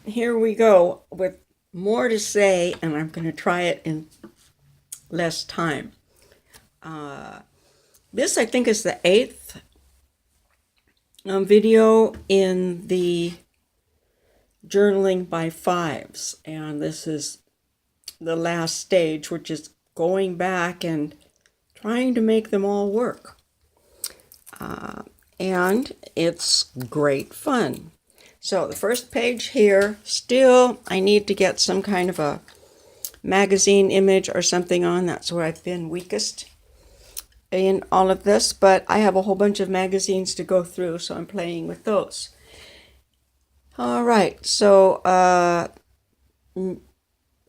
here we go with more to say, and I'm going to try it in less time. This, I think, is the 8th video in the journaling by fives, and this is the last stage, which is going back and trying to make them all work. And it's great fun. So the first page here, still I need to get some kind of a magazine image or something on. That's where I've been weakest in all of this, but I have a whole bunch of magazines to go through, so I'm playing with those. All right, so I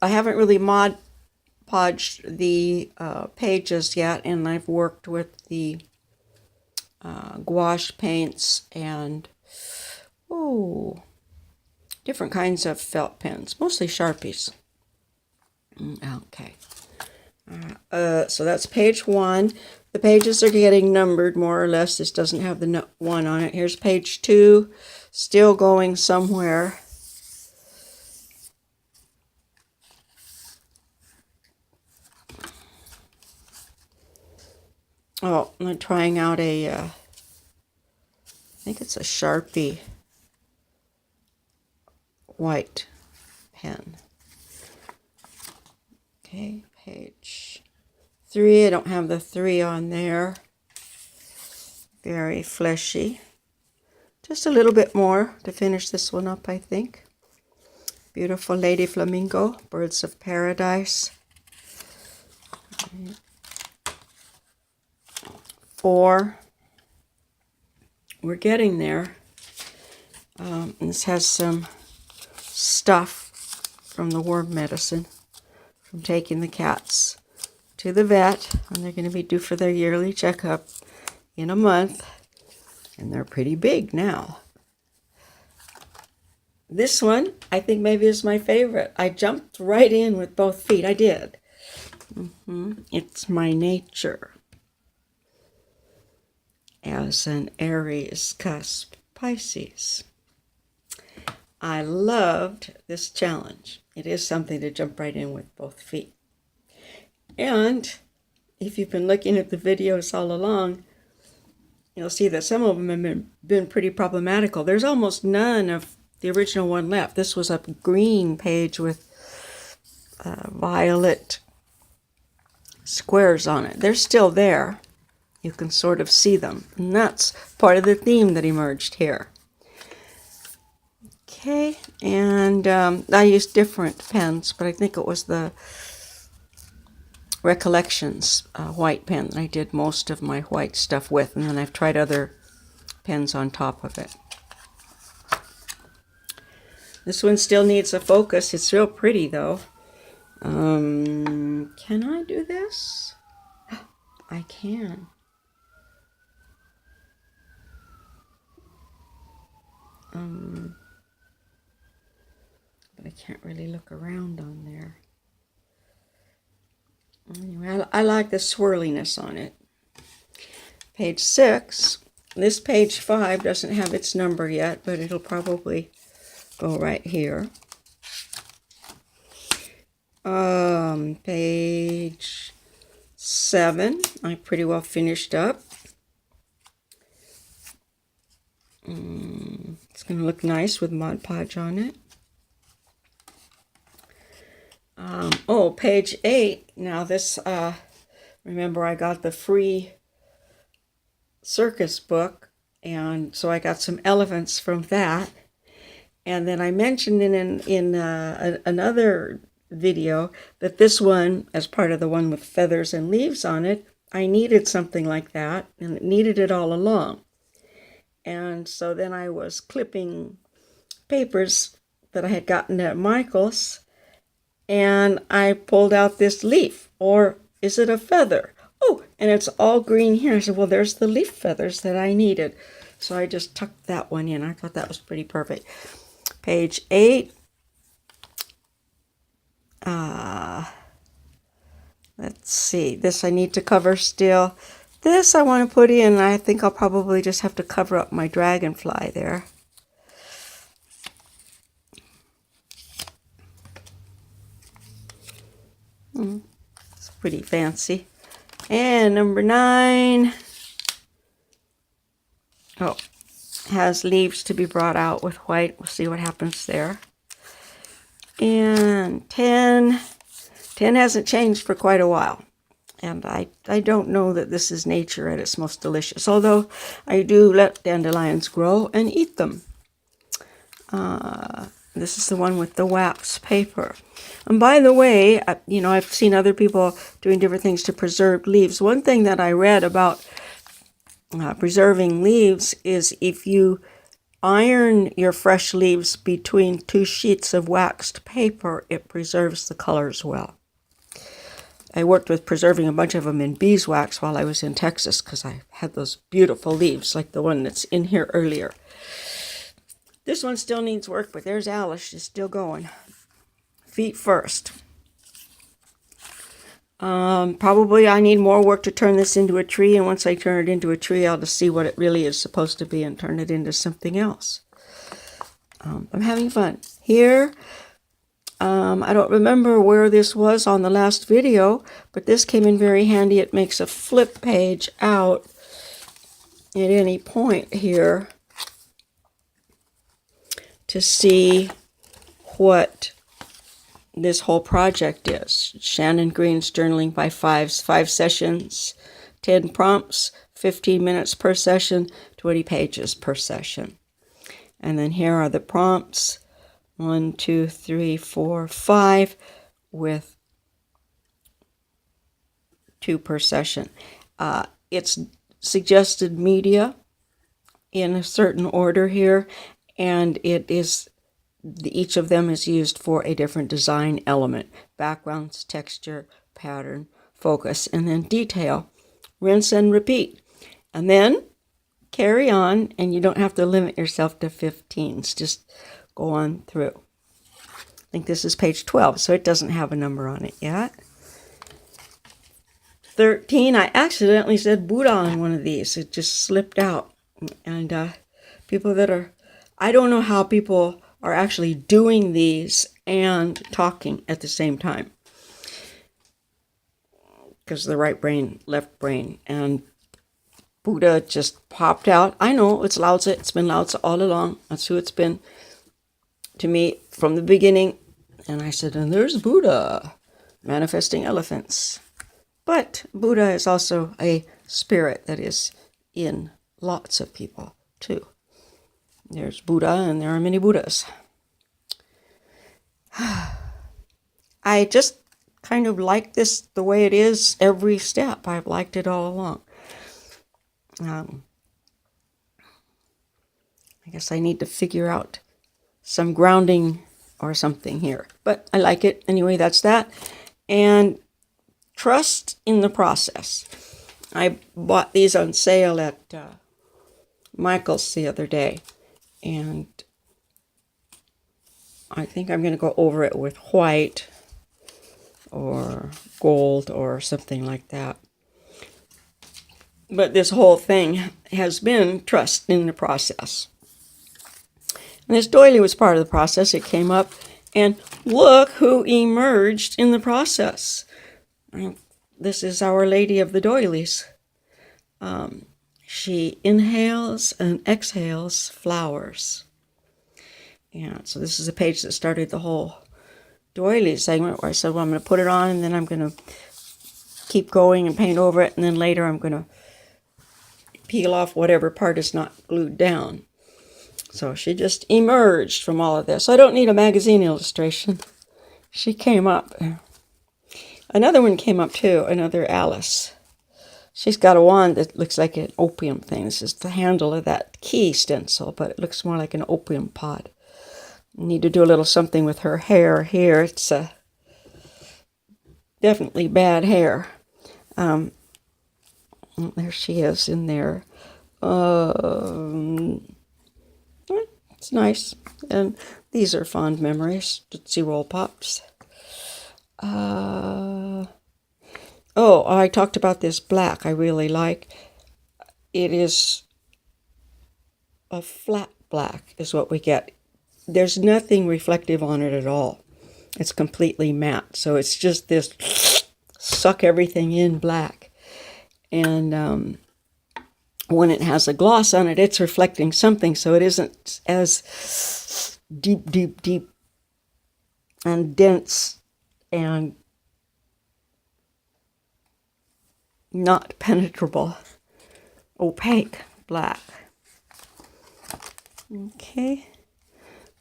haven't really Mod Podged the pages yet, and I've worked with the gouache paints and different kinds of felt pens, mostly Sharpies. Okay. So that's page 1. The pages are getting numbered more or less. This doesn't have the 1 on it. Here's page 2, still going somewhere. Oh, I'm trying out I think it's a Sharpie white pen. Okay, page 3. I don't have the 3 on there. Very fleshy. Just a little bit more to finish this one up, I think. Beautiful Lady Flamingo, Birds of Paradise. 4. We're getting there. This has some stuff from the worm medicine from taking the cats to the vet, and they're going to be due for their yearly checkup in a month, and they're pretty big now. This one, I think maybe is my favorite. I jumped right in with both feet. I did. It's my nature as an Aries cusp Pisces. I loved this challenge. It is something to jump right in with both feet. And if you've been looking at the videos all along, you'll see that some of them have been pretty problematical. There's almost none of the original one left. This was a green page with violet squares on it. They're still there. You can sort of see them. And that's part of the theme that emerged here. Okay, and I used different pens, but I think it was the Recollections white pen that I did most of my white stuff with, and then I've tried other pens on top of it. This one still needs a focus. It's real pretty though. Can I do this? I can. But I can't really look around on there. Anyway, I like the swirliness on it. Page 6. This page 5 doesn't have its number yet, but it'll probably go right here. Page 7, I pretty well finished up. It's going to look nice with Mod Podge on it. Page 8. Now this, remember I got the free circus book, and so I got some elephants from that. And then I mentioned in another video that this one, as part of the one with feathers and leaves on it, I needed something like that, and it needed it all along. And so then I was clipping papers that I had gotten at Michael's, and I pulled out this leaf, or is it a feather? Oh, and it's all green here. I said, well, there's the leaf feathers that I needed. So I just tucked that one in. I thought that was pretty perfect. Page 8. Let's see. This I need to cover still. This I want to put in. I think I'll probably just have to cover up my dragonfly there. It's pretty fancy. And number 9. Oh, has leaves to be brought out with white. We'll see what happens there. And 10 hasn't changed for quite a while. And I don't know that this is nature at its most delicious, although I do let dandelions grow and eat them. This is the one with the wax paper. And by the way, I've seen other people doing different things to preserve leaves. One thing that I read about preserving leaves is if you iron your fresh leaves between 2 sheets of waxed paper, it preserves the colors well. I worked with preserving a bunch of them in beeswax while I was in Texas because I had those beautiful leaves like the one that's in here earlier. This one still needs work, but there's Alice. She's still going. Feet first. Probably I need more work to turn this into a tree, and once I turn it into a tree, I'll just see what it really is supposed to be and turn it into something else. I'm having fun. Here, I don't remember where this was on the last video, but this came in very handy. It makes a flip page out at any point here to see what this whole project is. Shannon Green's Journaling by Fives, 5 sessions, 10 prompts, 15 minutes per session, 20 pages per session. And then here are the prompts, 1, 2, 3, 4, 5, with 2 per session. It's suggested media in a certain order here, and it is each of them is used for a different design element: backgrounds, texture, pattern, focus, and then detail. Rinse and repeat, and then carry on, and you don't have to limit yourself to 15s. Just go on through. I think this is page 12, so it doesn't have a number on it yet. 13, I accidentally said Buddha on one of these. It just slipped out. And people that are, I don't know how people are actually doing these and talking at the same time. Because the right brain, left brain, and Buddha just popped out. I know, it's Lao Tzu. It's been Lao Tzu all along. That's who it's been to me from the beginning. And I said, and there's Buddha, manifesting elephants. But Buddha is also a spirit that is in lots of people, too. There's Buddha, and there are many Buddhas. I just kind of like this the way it is every step. I've liked it all along. I guess I need to figure out some grounding or something here. But I like it. Anyway, that's that. And trust in the process. I bought these on sale at Michael's the other day. And I think I'm going to go over it with white or gold or something like that. But this whole thing has been trust in the process. And this doily was part of the process. It came up, and look who emerged in the process. This is Our Lady of the Doilies. She inhales and exhales flowers. And so this is a page that started the whole doily segment, where I said, well, I'm going to put it on, and then I'm going to keep going and paint over it, and then later I'm going to peel off whatever part is not glued down. So she just emerged from all of this. I don't need a magazine illustration. She came up. Another one came up too, another Alice. She's got a wand that looks like an opium thing. This is the handle of that key stencil, but it looks more like an opium pod. Need to do a little something with her hair here. It's definitely bad hair. There she is in there. It's nice. And these are fond memories. Tootsie Roll Pops. Oh, I talked about this black I really like. It is a flat black is what we get. There's nothing reflective on it at all. It's completely matte. So it's just this suck everything in black. And when it has a gloss on it, it's reflecting something, so it isn't as deep and dense and not penetrable, opaque black. Okay,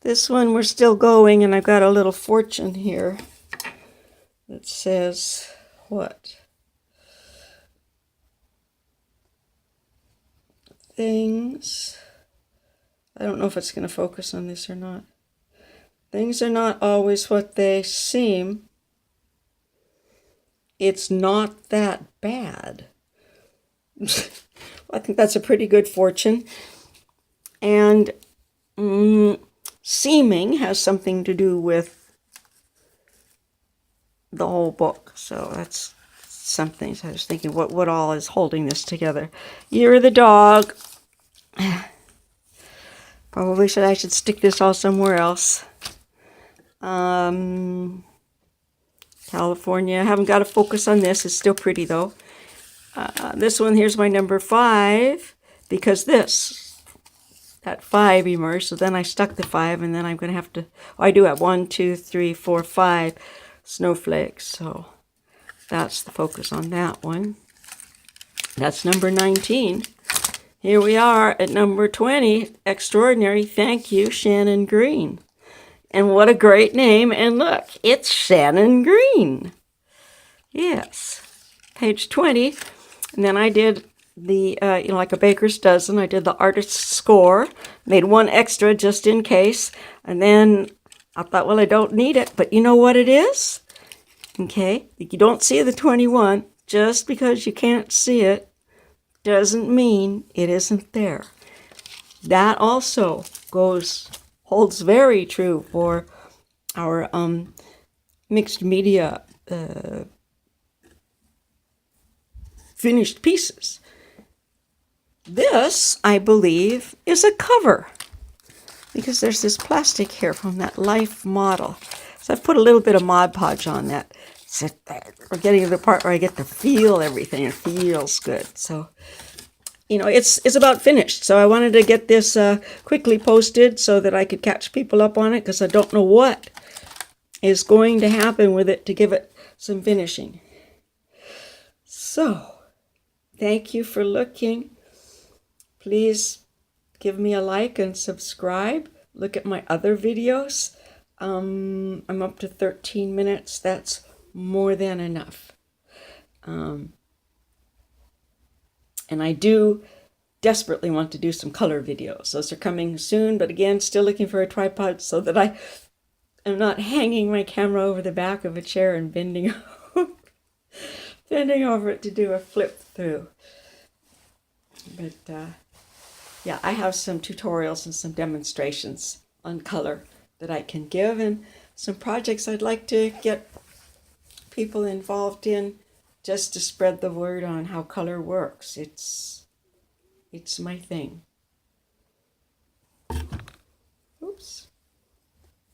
this one we're still going, and I've got a little fortune here that says what? Things, I don't know if it's going to focus on this or not. Things are not always what they seem. It's not that bad. I think that's a pretty good fortune. And seeming has something to do with the whole book. So that's something. So I was thinking, what all is holding this together? You're the dog. Probably I should stick this all somewhere else. California. I haven't got a focus on this. It's still pretty though. This one, here's my number 5, because that 5 emerged. So then I stuck the 5, and then I'm going to have to, I do have 1, 2, 3, 4, 5 snowflakes. So that's the focus on that one. That's number 19. Here we are at number 20. Extraordinary. Thank you, Shannon Green. And what a great name. And look, it's Shannon Green. Yes. Page 20. And then I did the, like a baker's dozen, I did the artist's score. Made one extra just in case. And then I thought, well, I don't need it. But you know what it is? Okay. You don't see the 21. Just because you can't see it doesn't mean it isn't there. That also holds very true for our mixed media finished pieces. This, I believe, is a cover, because there's this plastic here from that Life model. So I've put a little bit of Mod Podge on that. We're getting to the part where I get to feel everything. It feels good. So, you know, it's about finished. So I wanted to get this quickly posted so that I could catch people up on it, because I don't know what is going to happen with it to give it some finishing. So, thank you for looking. Please give me a like and subscribe. Look at my other videos. I'm up to 13 minutes. That's more than enough. And I do desperately want to do some color videos. Those are coming soon, but again, still looking for a tripod so that I am not hanging my camera over the back of a chair and bending over it to do a flip through. But yeah, I have some tutorials and some demonstrations on color that I can give, and some projects I'd like to get people involved in, just to spread the word on how color works. It's my thing. Oops.